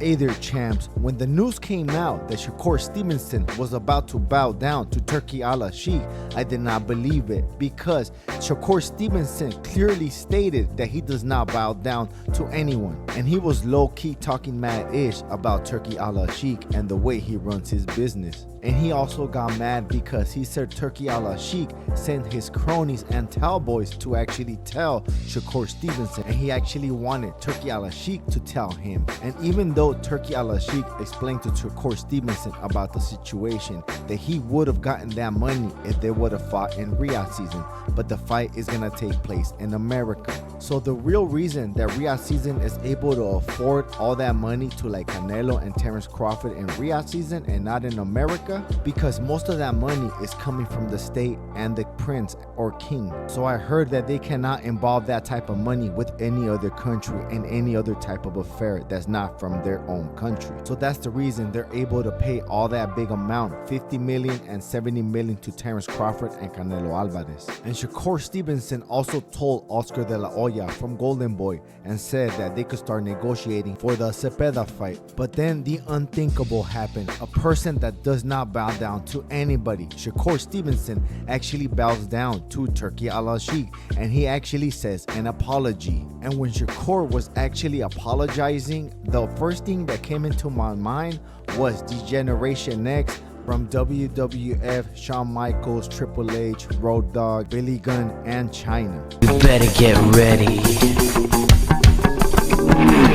Hey there champs, when the news came out that Shakur Stevenson was about to bow down to Turki Alashikh, I did not believe it because Shakur Stevenson clearly stated that he does not bow down to anyone, and he was low-key talking mad-ish about Turki Alashikh and the way he runs his business. And he also got mad because he said Turki Alashikh sent his cronies and towboys to actually tell Shakur Stevenson, and he actually wanted Turki Alashikh to tell him. And even though Turki Alashikh explained to Shakur Stevenson about the situation, that he would have gotten that money if they would have fought in RYHAD season, but the fight is gonna take place in America. So the real reason that RYHAD season is able to afford all that money to like Canelo and Terrence Crawford in RYHAD season and not in America, because most of that money is coming from the state and the prince or king. So I heard that they cannot involve that type of money with any other country and any other type of affair that's not from their own country. So that's the reason they're able to pay all that big amount, 50 million and 70 million to Terrence Crawford and Canelo Alvarez. And Shakur Stevenson also told Oscar de la Hoya from Golden Boy and said that they could start negotiating for the Cepeda fight. But then the unthinkable happened. A person that does not bow down to anybody, Shakur Stevenson, actually bows down to Turki Alashikh, and he actually says an apology. And when Shakur was actually apologizing, the first thing that came into my mind was Degeneration X from WWF, Shawn Michaels, Triple H, Road Dogg, Billy Gunn, and China. You better get ready.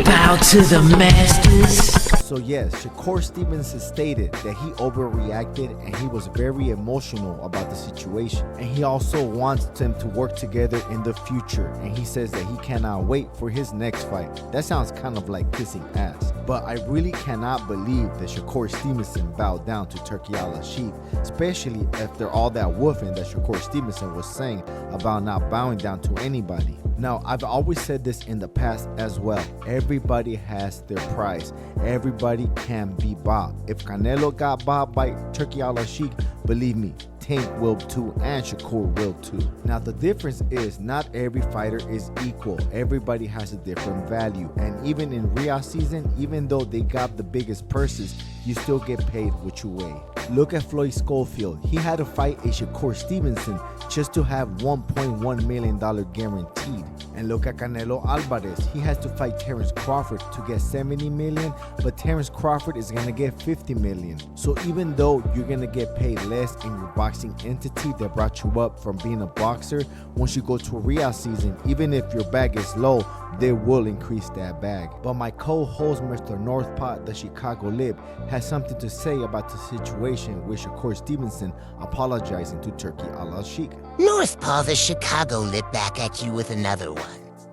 Bow to the masters. So yes, Shakur Stevenson stated that he overreacted and he was very emotional about the situation. And he also wants them to work together in the future. And he says that he cannot wait for his next fight. That sounds kind of like kissing ass. But I really cannot believe that Shakur Stevenson bowed down to Turki Alashikh, especially after all that woofing that Shakur Stevenson was saying about not bowing down to anybody. Now, I've always said this in the past as well. Everybody has their price. Everybody can be bought. If Canelo got bought by Turki Alashikh, believe me, Tank will too, and Shakur will too. Now the difference is not every fighter is equal. Everybody has a different value. And even in RYHAD season, even though they got the biggest purses, you still get paid what you weigh. Look at Floyd Schofield. He had to fight a Shakur Stevenson just to have $1.1 million guaranteed. And look at Canelo Alvarez. He has to fight Terrence Crawford to get 70 million, but Terrence Crawford is gonna get 50 million. So even though you're gonna get paid less in your boxing entity that brought you up from being a boxer, once you go to a RYHAD season, even if your bag is low, they will increase that bag. But my co-host, Mr. Northpot, the Chicago Lib, has something to say about the situation with Shakur Stevenson apologizing to Turki Alashikh. Northpaw, the Chicago Lib, back at you with another one.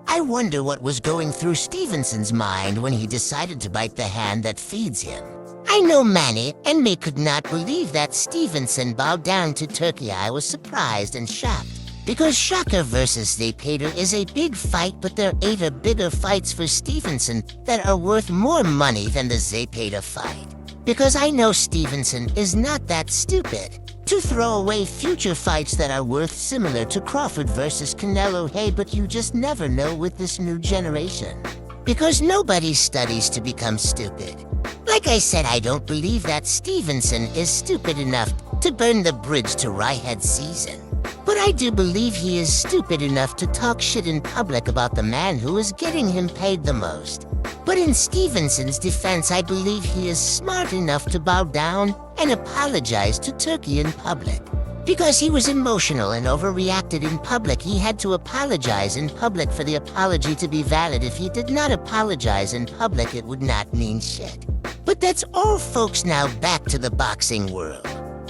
I wonder what was going through Stevenson's mind when he decided to bite the hand that feeds him. I know Manny and me could not believe that Stevenson bowed down to Turki. I was surprised and shocked. Because Shakur versus Zepeda is a big fight, but there are 8 bigger fights for Stevenson that are worth more money than the Zepeda fight. Because I know Stevenson is not that stupid to throw away future fights that are worth similar to Crawford versus Canelo. Hey, but you just never know with this new generation. Because nobody studies to become stupid. Like I said, I don't believe that Stevenson is stupid enough to burn the bridge to RYHAD season. But I do believe he is stupid enough to talk shit in public about the man who is getting him paid the most. But in Stevenson's defense, I believe he is smart enough to bow down and apologize to Turki in public. Because he was emotional and overreacted in public, he had to apologize in public for the apology to be valid. If he did not apologize in public, it would not mean shit. But that's all, folks. Now back to the boxing world.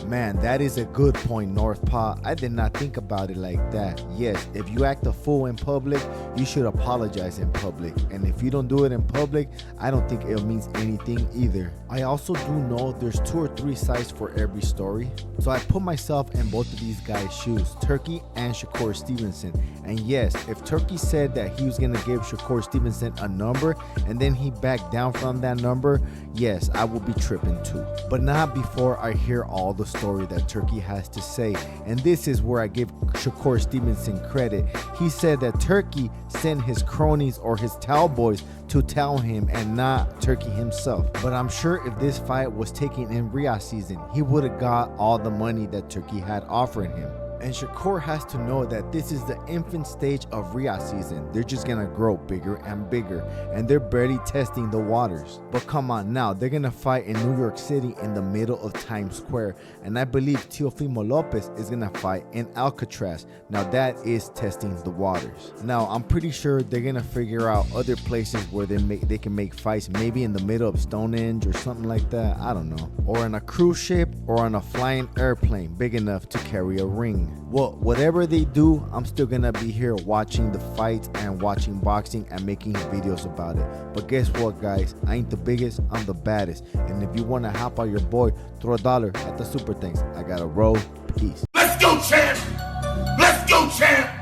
Man, that is a good point, Northpaw. I did not think about it like that. Yes, if you act a fool in public, you should apologize in public. And if you don't do it in public, I don't think it means anything either. I also do know there's 2 or 3 sides for every story. So I put myself in both of these guys' shoes, Turki and Shakur Stevenson. And yes, if Turki said that he was going to give Shakur Stevenson a number and then he backed down from that number, yes, I will be tripping too. But not before I hear all the story that Turki has to say, and this is where I give Shakur Stevenson credit. He said that Turki sent his cronies or his towel boys to tell him and not Turki himself. But I'm sure if this fight was taken in RYHAD season, he would have got all the money that Turki had offered him. And Shakur has to know that this is the infant stage of RYHAD season. They're just gonna grow bigger and bigger, and they're barely testing the waters. But come on now, they're gonna fight in New York City in the middle of Times Square, and I believe Teofimo Lopez is gonna fight in Alcatraz. Now that is testing the waters. Now I'm pretty sure they're gonna figure out other places where they can make fights, maybe in the middle of Stonehenge or something like that. I don't know, or on a cruise ship or on a flying airplane big enough to carry a ring. Well, whatever they do, I'm still gonna be here watching the fights and watching boxing and making videos about it. But guess what, guys? I ain't the biggest, I'm the baddest. And if you wanna help out your boy, throw $1 at the super thanks. I got a roll. Peace. Let's go, champ! Let's go, champ!